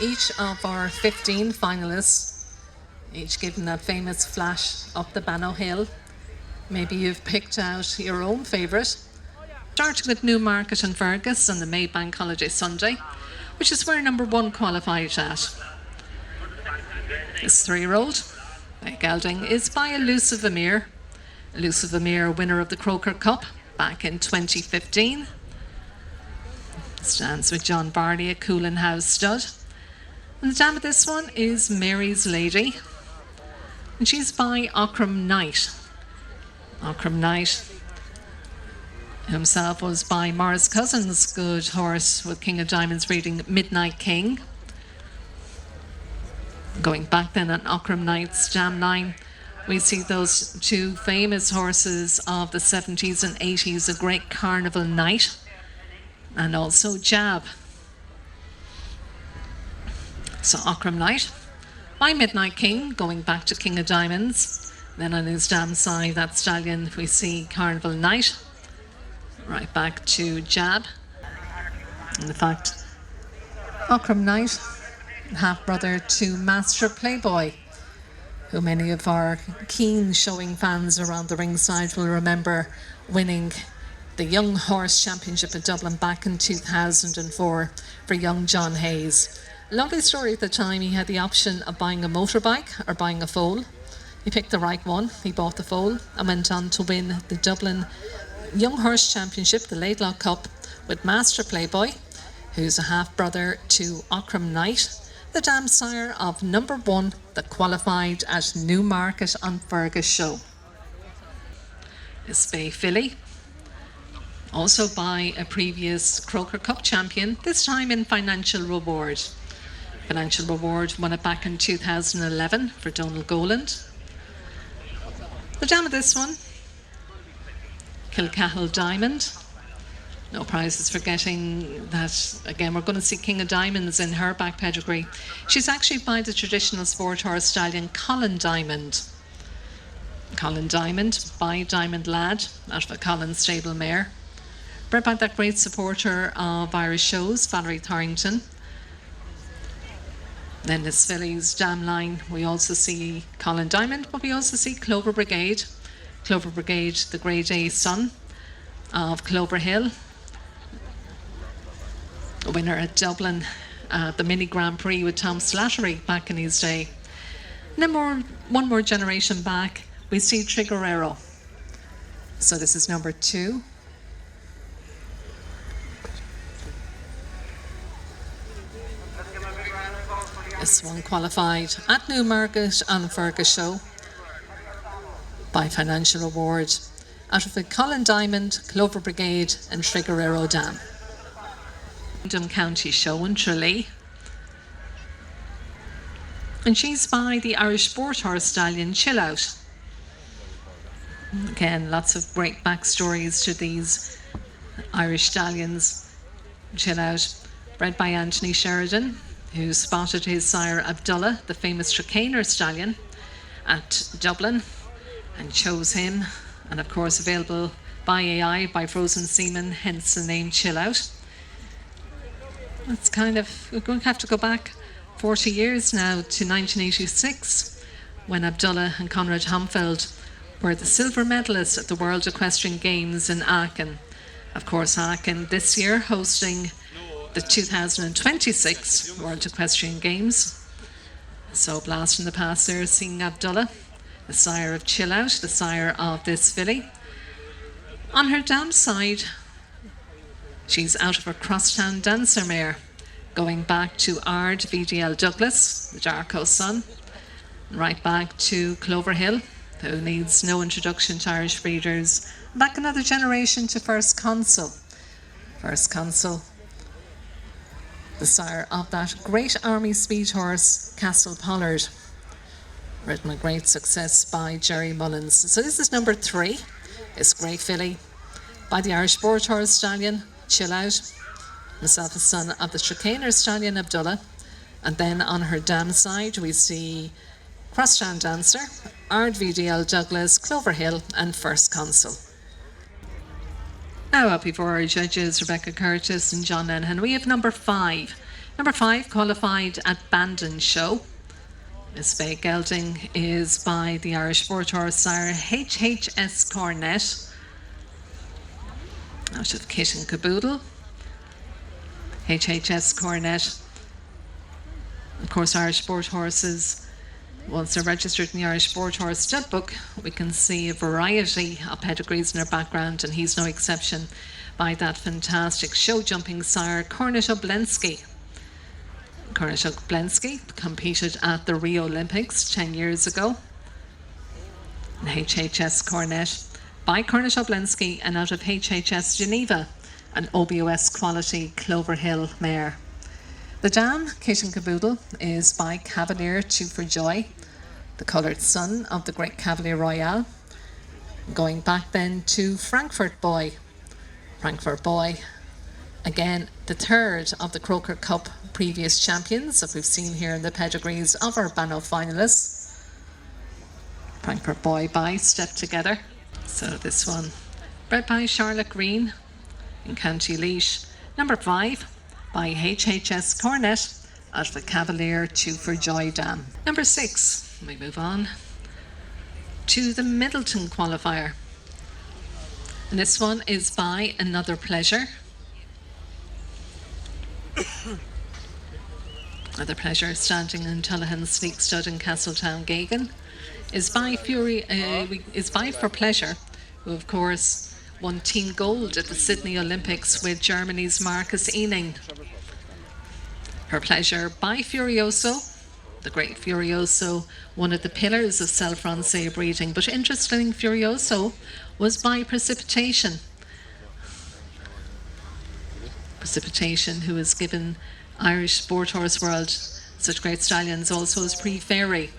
Each of our 15 finalists, each given that famous flash up the Bannow Hill. Maybe you've picked out your own favourite. Starting with Newmarket and Fergus on the May Bank Holiday Sunday, which is where number 1 qualified at. This 3-year-old, by gelding, is by Elusive Amir. Elusive Amir, winner of the Croker Cup back in 2015. Stands with John Barley, a Coolin House stud. And the dam of this one is Mary's Lady. And she's by Ockram Knight. Ockram Knight himself was by Morris Cousins' good horse with King of Diamonds reading Midnight King. Going back then on Ockram Knight's dam line, we see those two famous horses of the 70s and 80s, A Great Carnival Night and also Jab. So Ockram Knight by Midnight King, going back to King of Diamonds. Then on his dam side, that stallion, we see Carnival Night. Right back to Jab. And in fact, Ockram Knight, half-brother to Master Playboy, who many of our keen showing fans around the ringside will remember winning the Young Horse Championship in Dublin back in 2004 for young John Hayes. Lovely story at the time. He had the option of buying a motorbike or buying a foal. He picked the right one. He bought the foal and went on to win the Dublin Young Horse Championship, the Laidlaw Cup, with Master Playboy, who's a half-brother to Ockram Knight, the dam sire of number 1 that qualified at Newmarket on Fergus Show. This Bay filly, also by a previous Croker Cup champion, this time in Financial Reward. Financial Reward won it back in 2011 for Donald Goland. The dam of this one, Kilcahill Diamond. No prizes for getting that. Again, we're going to see King of Diamonds in her back pedigree. She's actually by the traditional sport horse stallion Colin Diamond. Colin Diamond by Diamond Lad out of a Colin stable mare. Bred by that great supporter of Irish shows, Valerie Thorrington. Then this filly's dam line, we also see Colin Diamond, but we also see Clover Brigade. Clover Brigade, the Grade A son of Clover Hill. A winner at Dublin, the Mini Grand Prix with Tom Slattery back in his day. And then one more generation back, we see Triggerero. So this is number 2. This one qualified at Newmarket on Fergus Show by Financial Reward out of the Colin Diamond, Clover Brigade and Triggerero Dam. Kingdom County Show in Tralee. And she's by the Irish sport horse stallion Chill Out. Again, lots of great backstories to these Irish stallions. Chill Out, bred by Anthony Sheridan, who spotted his sire Abdullah, the famous Trakehner stallion, at Dublin and chose him. And of course available by AI, by Frozen Seaman, hence the name Chill Out. It's kind of, we're going to have to go back 40 years now to 1986, when Abdullah and Conrad Humfeld were the silver medalists at the World Equestrian Games in Aachen. Of course, Aachen this year hosting the 2026 World Equestrian Games. So blast in the past there, seeing Abdullah, the sire of Chill Out, the sire of this filly. On her dam side, she's out of her Crosstown Dancer mare, going back to Ard VDL Douglas, the Darko son, right back to Clover Hill, who needs no introduction to Irish breeders. Back another generation to First Consul. First Consul, the sire of that great army speed horse, Castle Pollard, written a great success by Jerry Mullins. So this is number 3. It's Great Filly by the Irish sport horse stallion Chill Out, himself a son of the Trakehner stallion Abdullah. And then on her dam side we see Crosstown Dancer, Ard VDL Douglas, Clover Hill and First Consul. Now up before our judges, Rebecca Curtis and John Lenhan, we have number 5, Number 5, qualified at Bannow Show. This bay gelding is by the Irish sport horse sire HHS Cornet, out of Kit and Caboodle. HHS Cornet. Of course, Irish sport horses, once they're registered in the Irish Sport Horse Stud Book, we can see a variety of pedigrees in their background, and he's no exception, by that fantastic show jumping sire Cornet Oblensky. Cornet Oblensky competed at the Rio Olympics 10 years ago. And HHS Cornet by Cornet Oblensky, and out of HHS Geneva, an OBOS quality Clover Hill mare. The dam, Kit and Caboodle, is by Cavalier Two for Joy, the coloured son of the great Cavalier Royal. Going back then to Frankfurt Boy. Frankfurt Boy, again, the third of the Croker Cup previous champions that we've seen here in the pedigrees of our Bannow finalists. Frankfurt Boy by Step Together. So this one, bred by Charlotte Green in County Laois. Number 5, by HHS Cornet out of the Cavalier Two for Joy dam. Number 6, we move on to the Middleton qualifier. And this one is by Another Pleasure. Another Pleasure, standing in Tullahan Sleek Stud in Castletown, Gagan, is by For Pleasure, who of course won team gold at the Sydney Olympics with Germany's Marcus Ening. Her Pleasure by Furioso, the great Furioso, one of the pillars of Cell Francais breeding. But interestingly, Furioso was by Precipitation. Precipitation, who has given Irish sport horse world such great stallions, also as Pre-Fairy.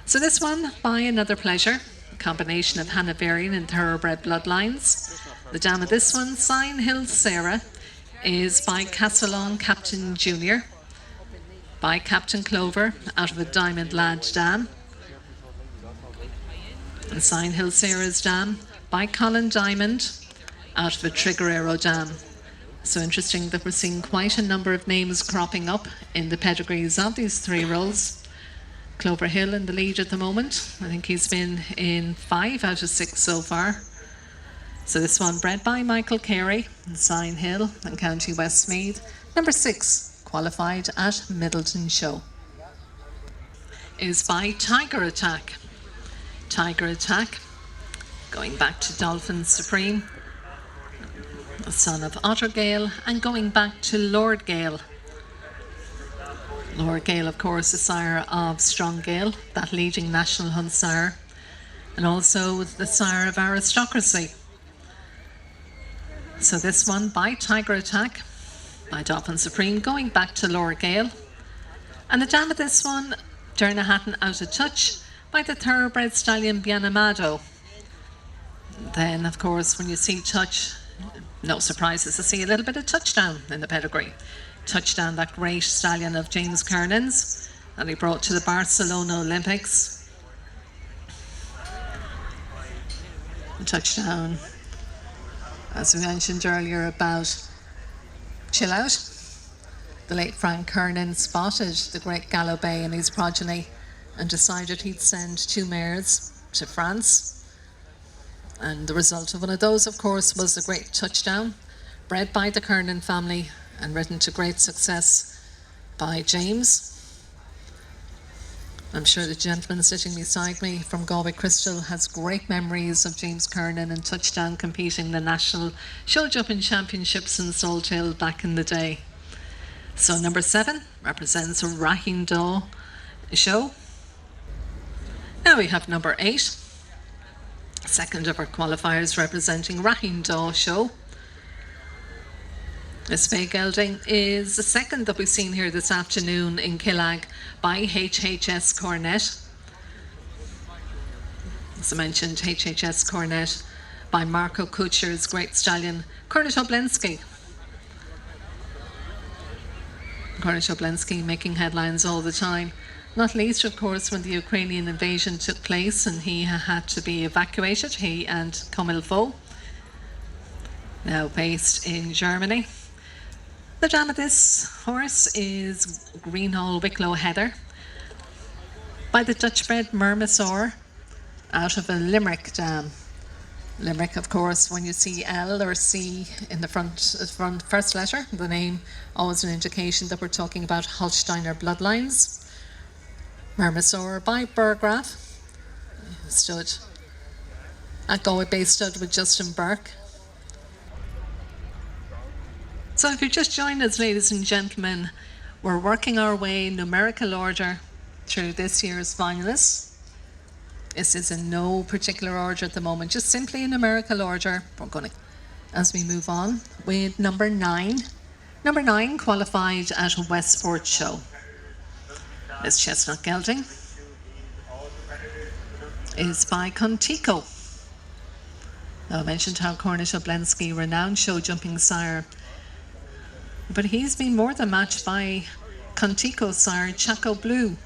So this one by Another Pleasure, a combination of Hanoverian and thoroughbred bloodlines. The dam of this one, Sign Hill Sarah, is by Castlelawn Captain Junior, by Captain Clover out of a Diamond Lad dam. And Sign Hill Sarah's dam by Colin Diamond out of a Triggerero dam. So interesting that we're seeing quite a number of names cropping up in the pedigrees of these 3 roles. Clover Hill in the lead at the moment. I think he's been in 5 out of 6 so far. So this one, bred by Michael Carey in Sign Hill and County Westmeath. Number 6, qualified at Middleton Show, is by Tiger Attack. Tiger Attack, going back to Dolphin Supreme, the son of Otter Gale, and going back to Lord Gale. Lord Gale, of course, the sire of Strong Gale, that leading national hunt sire, and also the sire of Aristocracy. So this one by Tiger Attack, by Dolphin Supreme, going back to Lord Gale. And the dam of this one, Derna Hatton Out of Touch, by the thoroughbred stallion Bianamado. Then, of course, when you see Touch, no surprises to see a little bit of Touchdown in the pedigree. Touchdown, that great stallion of James Kernan's that he brought to the Barcelona Olympics. Touchdown, as we mentioned earlier about Chill Out, the late Frank Kernan spotted the great Gallopay and his progeny and decided he'd send 2 mares to France. And the result of one of those, of course, was the great Touchdown, bred by the Kernan family and ridden to great success by James. I'm sure the gentleman sitting beside me from Galway Crystal has great memories of James Kernan and Touchdown competing in the National Show Jumping Championships in Salt Hill back in the day. So number 7 represents a Rahindal Show. Now we have number 8, second of our qualifiers, representing Rahindal Show. This bay gelding is the second that we've seen here this afternoon in Killag by HHS Cornet. As I mentioned, HHS Cornet by Marco Kutscher's great stallion, Cornet Oblensky. Cornet Oblensky making headlines all the time. Not least, of course, when the Ukrainian invasion took place and he had to be evacuated, he and Comme il faut, now based in Germany. The dam of this horse is Greenhall Wicklow Heather by the Dutch bred Mermasaur out of a Limerick dam. Limerick, of course, when you see L or C in the front first letter, the name, always an indication that we're talking about Holsteiner bloodlines. Mermasaur by Burgraff, stood at Galway Bay Stud with Justin Burke. So if you're just joining us, ladies and gentlemen, we're working our way in numerical order through this year's finalists. This is in no particular order at the moment, just simply in numerical order. We're going to, as we move on, with number 9. Number 9 qualified at a Westport show. This chestnut gelding is by Contico. Now, I mentioned how Cornish Oblensky, renowned show jumping sire, but he's been more than matched by Contico's sire, Chaco Blue.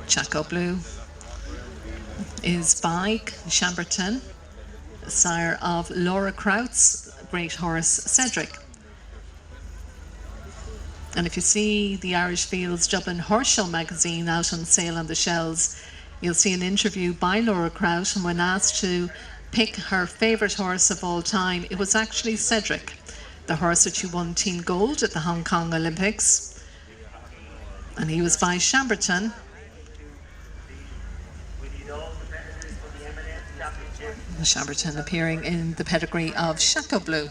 Chaco Blue is by Chamberton, sire of Laura Kraut's great horse Cedric. And if you see the Irish Fields Dublin Horse Show magazine out on sale on the shelves, you'll see an interview by Laura Kraut, and when asked to pick her favourite horse of all time, it was actually Cedric, the horse that she won Team Gold at the Hong Kong Olympics. And he was by Chamberton. Chamberton appearing in the pedigree of Chaco Blue.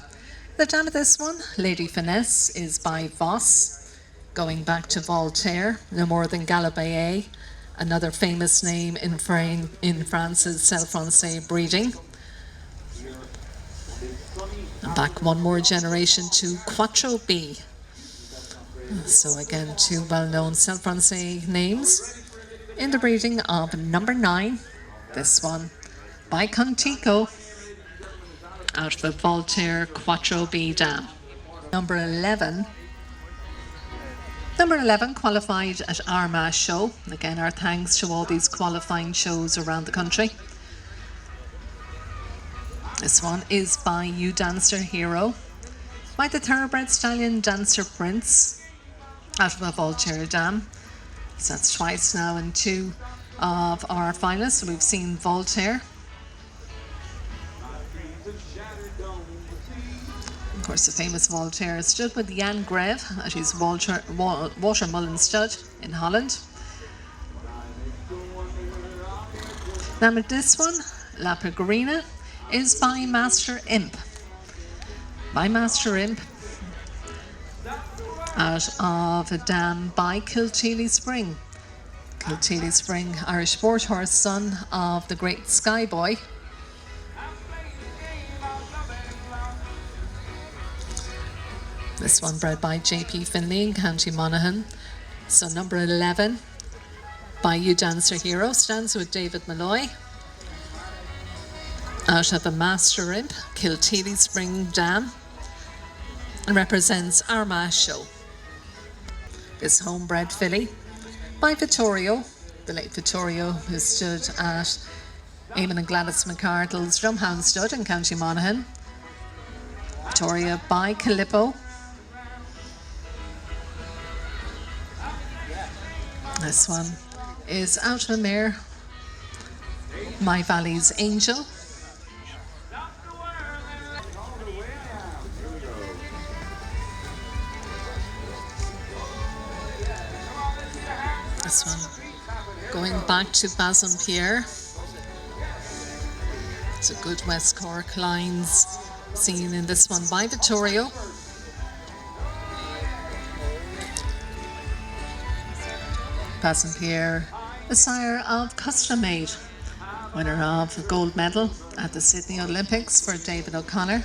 The dam of this one, Lady Finesse, is by Voss, going back to Voltaire, no more than Galabaye, another famous name in France's Celle Francais breeding. And back one more generation to Quattro B. So again, two well-known Celle Francais names in the breeding of number 9, this one, by Contico, out of the Voltaire Quattro B dam. Number 11 qualified at Armagh show. Again, our thanks to all these qualifying shows around the country. This one is by You Dancer Hero, by the thoroughbred stallion Dancer Prince, out of a Voltaire dam. So that's twice now in 2 of our finalists. We've seen Voltaire. Of course, the famous Voltaire stood with Jan Greve at his Watermullen stud in Holland. Now with this one, La Peregrina, is by Master Imp. By Master Imp, out of a dam by Kilteely Spring. Kilteely Spring, Irish sport horse, son of the great Skyboy. This one bred by J.P. Finley in County Monaghan. So number 11 by You Dancer Hero stands with David Malloy. Out of a Master Imp, Kilteely Spring Dam, and represents Armagh show. This homebred filly by Vittorio, the late Vittorio, who stood at Eamon and Gladys McArdle's Drumhound stud in County Monaghan. Vittorio by Calippo. This one is out of a mare, My Valley's Angel. This one going back to Bassompierre. It's a good West Cork lines seen in this one by Vittorio. Bassompierre, the sire of Custom Made, winner of a gold medal at the Sydney Olympics for David O'Connor.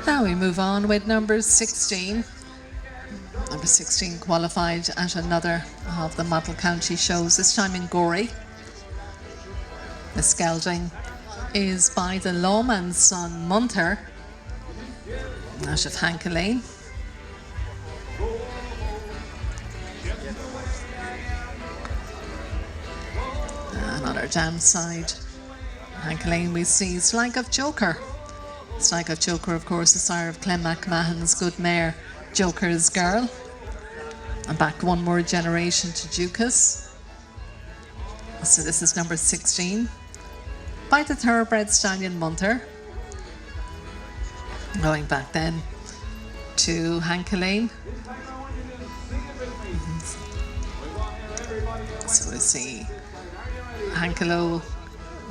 Now we move on with number 16. Number 16 qualified at another of the Model County shows, this time in Gorey. The gelding is by the lawman's son Munter, out of Hanka Lane. And on our dam side, Hanka Lane, we see Slag of Joker. Slag of Joker, of course, the sire of Clem McMahon's good mare, Joker's Girl. And back one more generation to Dukas. So this is number 16. By the thoroughbred stallion Munter. Going back then to Hanka Lane. So we see Hankalo,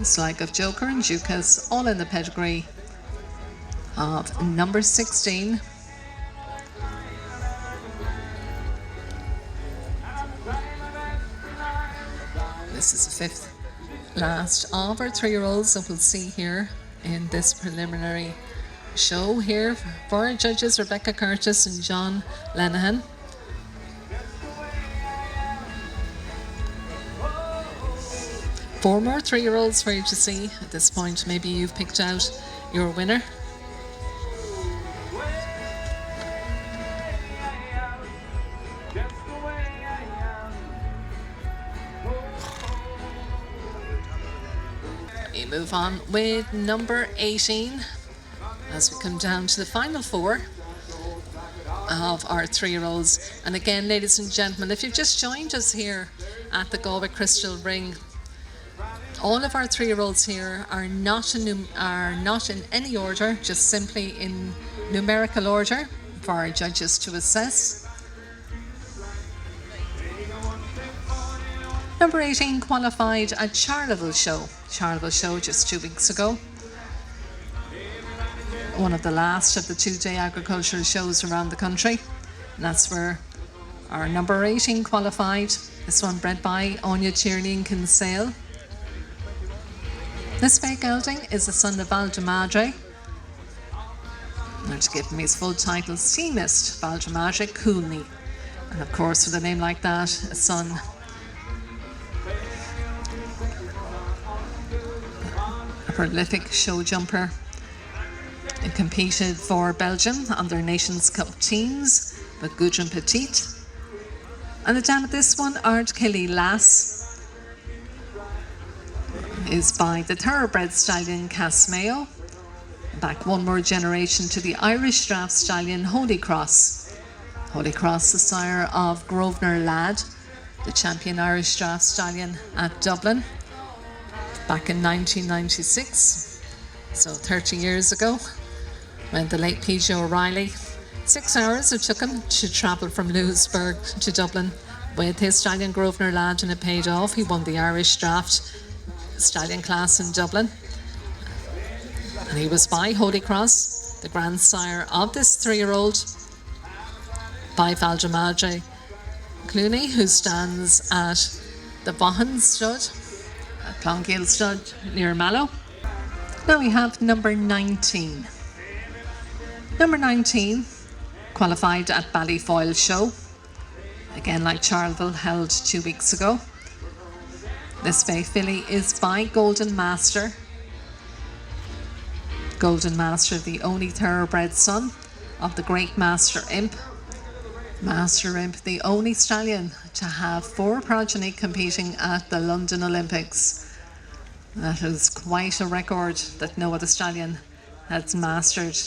Slag of Joker and Dukas all in the pedigree of number 16. This is the fifth last of our 3-year-olds that we'll see here in this preliminary show here for our judges Rebecca Curtis and John Lenihan. Four more 3-year-olds for you to see at this point. Maybe you've picked out your winner. We move on with number 18 as we come down to the final 4 of our 3-year-olds. And again, ladies and gentlemen, if you've just joined us here at the Galway Crystal Ring, all of our 3-year-olds here are not in any order, just simply in numerical order for our judges to assess. Number 18 qualified at Charleville Show. Charleville Show just 2 weeks ago. One of the last of the 2-day agricultural shows around the country. And that's where our number 18 qualified. This one bred by Anya Tierney and Kinsale. This bay gelding is the son of Valdemadre. And to give him his full title, Sea Mist Valdemadre Coolney. And of course, with a name like that, a son. A prolific show jumper. It competed for Belgium on their Nations Cup teams with Gudrun Petit. And the dam at this one, Ard Killy Lass, is by the thoroughbred stallion Casmayo. Back one more generation to the Irish draft stallion Holy Cross. Holy Cross, the sire of Grosvenor Lad, the champion Irish draft stallion at Dublin back in 1996, so 30 years ago, when the late PJ O'Reilly, 6 hours it took him to travel from Lewisburg to Dublin with his stallion Grosvenor Lad, and it paid off. He won the Irish draft stallion class in Dublin, and he was by Holy Cross, the grandsire of this 3-year-old, by Valdemadre Clooney, who stands at the Vaughan stud, at Clongill stud near Mallow. Now we have number 19. Number 19 qualified at Ballyfoyle Show, again like Charleville, held 2 weeks ago. This bay filly is by Golden Master. Golden Master, the only thoroughbred son of the great Master Imp. Master Imp, the only stallion to have 4 progeny competing at the London Olympics. That is quite a record that no other stallion has mastered.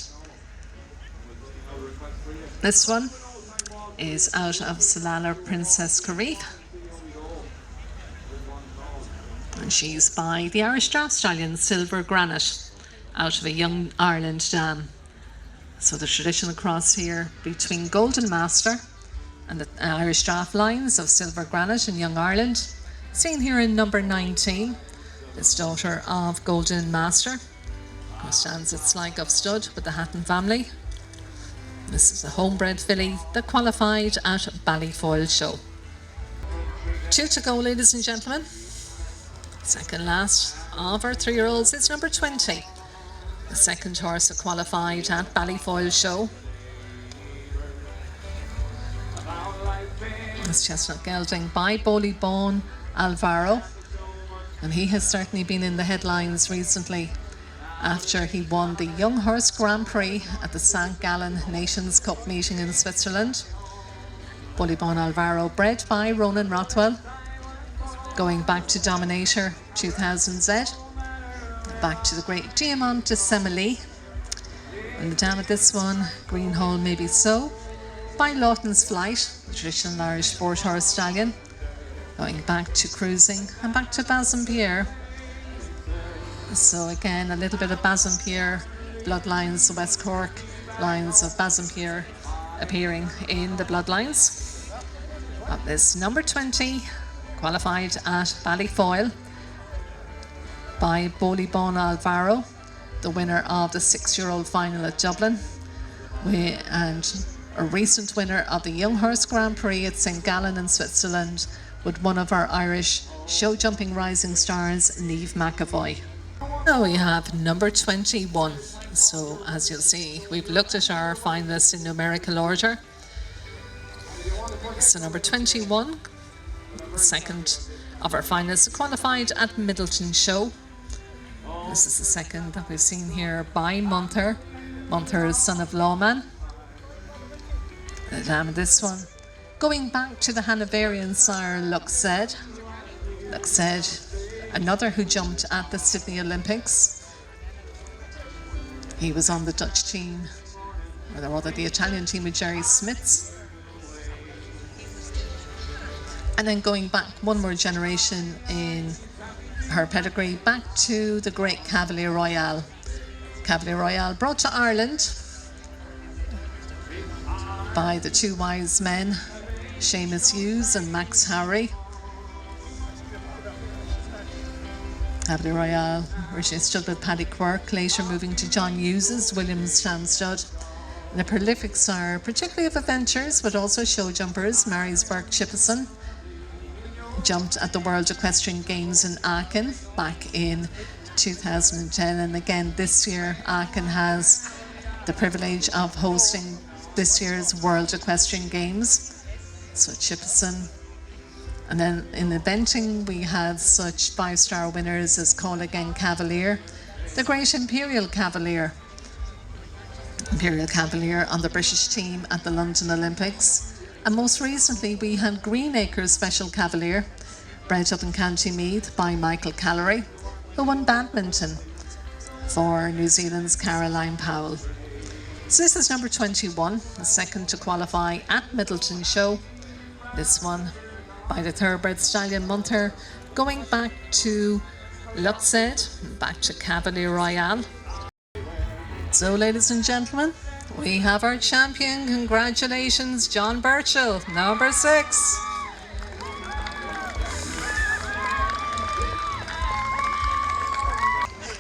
This one is out of Salala Princess Carif. And she's by the Irish draft stallion Silver Granite, out of a Young Ireland dam. So the traditional cross here between Golden Master and the Irish draft lines of Silver Granite and Young Ireland, seen here in number 19, this daughter of Golden Master, who stands at Sligo of Stud with the Hatton family. This is a homebred filly that qualified at Ballyfoyle Show. 2 to go, ladies and gentlemen. Second last of our 3-year-olds is number 20. The second horse that qualified at Bannow Show. This chestnut gelding by Bolibon Alvaro, and he has certainly been in the headlines recently after he won the Young Horse Grand Prix at the St. Gallen Nations Cup meeting in Switzerland. Bolibon Alvaro, bred by Ronan Rothwell, going back to Dominator 2000Z, back to the great Diamant de Semele, and the dam at this one, Greenhole Maybe So, by Lawton's Flight, the traditional Irish sport horse stallion, going back to Cruising and back to Bassompierre. So again, a little bit of Bassompierre, bloodlines, the West Cork lines of Bassompierre appearing in the bloodlines. Got this number 20, qualified at Ballyfoyle by Bolibon Alvaro, the winner of the 6-year-old final at Dublin, and a recent winner of the Young Horse Grand Prix at St. Gallen in Switzerland with one of our Irish show jumping rising stars, Niamh McAvoy. Now we have number 21. So as you'll see, we've looked at our finalists in numerical order. So number 21, the second of our finalists, qualified at Middleton Show. This is the second that we've seen here by Munther. Munther is son of Lawman. The dam of this one, going back to the Hanoverian sire Luxed. Luxed, another who jumped at the Sydney Olympics. He was on the Dutch team, or rather the Italian team with Jerry Smits. And then going back one more generation in her pedigree, back to the great Cavalier Royale. Cavalier Royale brought to Ireland by the two wise men, Seamus Hughes and Max Harry. Cavalier Royale originally stood with Paddy Quirk, later moving to John Hughes's Williams Stanstead. And a prolific sire, particularly of adventures, but also show jumpers, Marysburg Chippison. Jumped at the World Equestrian Games in Aachen back in 2010. And again, this year, Aachen has the privilege of hosting this year's World Equestrian Games. So Chippison. And then in eventing, we had such 5-star winners as Call Again Cavalier, the great Imperial Cavalier on the British team at the London Olympics. And most recently, we had Greenacre's Special Cavalier, bred up in County Meath by Michael Callery, who won badminton for New Zealand's Caroline Powell. So this is number 21, the second to qualify at Middleton Show. This one by the thoroughbred stallion Munther, going back to Luxed, back to Cavalier Royale. So ladies and gentlemen, we have our champion. Congratulations, John Burchell, number 6.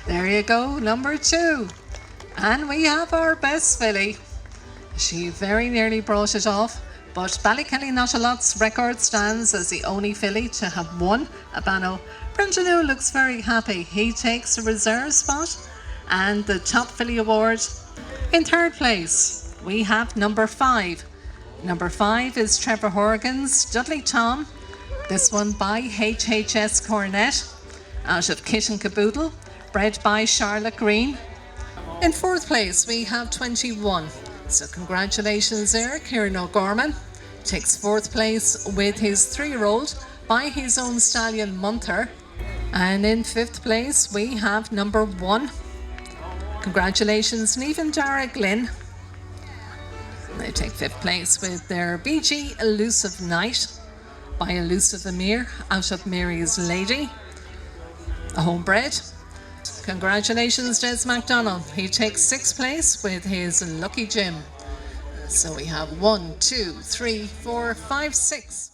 There you go, number 2. And we have our best filly. She very nearly brought it off, but Ballykelly Not a Lot's record stands as the only filly to have won a Bannow. Brendan New looks very happy. He takes the reserve spot and the top filly award. In third place, we have number 5. Number 5 is Trevor Horgan's Dudley Tom. This one by HHS Cornet, out of Kit and Caboodle, bred by Charlotte Green. In fourth place, we have 21. So congratulations there, Kieran O'Gorman takes fourth place with his 3-year-old by his own stallion Munther. And in fifth place, we have number 1. Congratulations, Niamh and Dara Glynn. They take fifth place with their BG Elusive Knight by Elusive Emir, out of Mary's Lady, a homebred. Congratulations, Des MacDonald. He takes sixth place with his Lucky Jim. So we have 1, 2, 3, 4, 5, 6.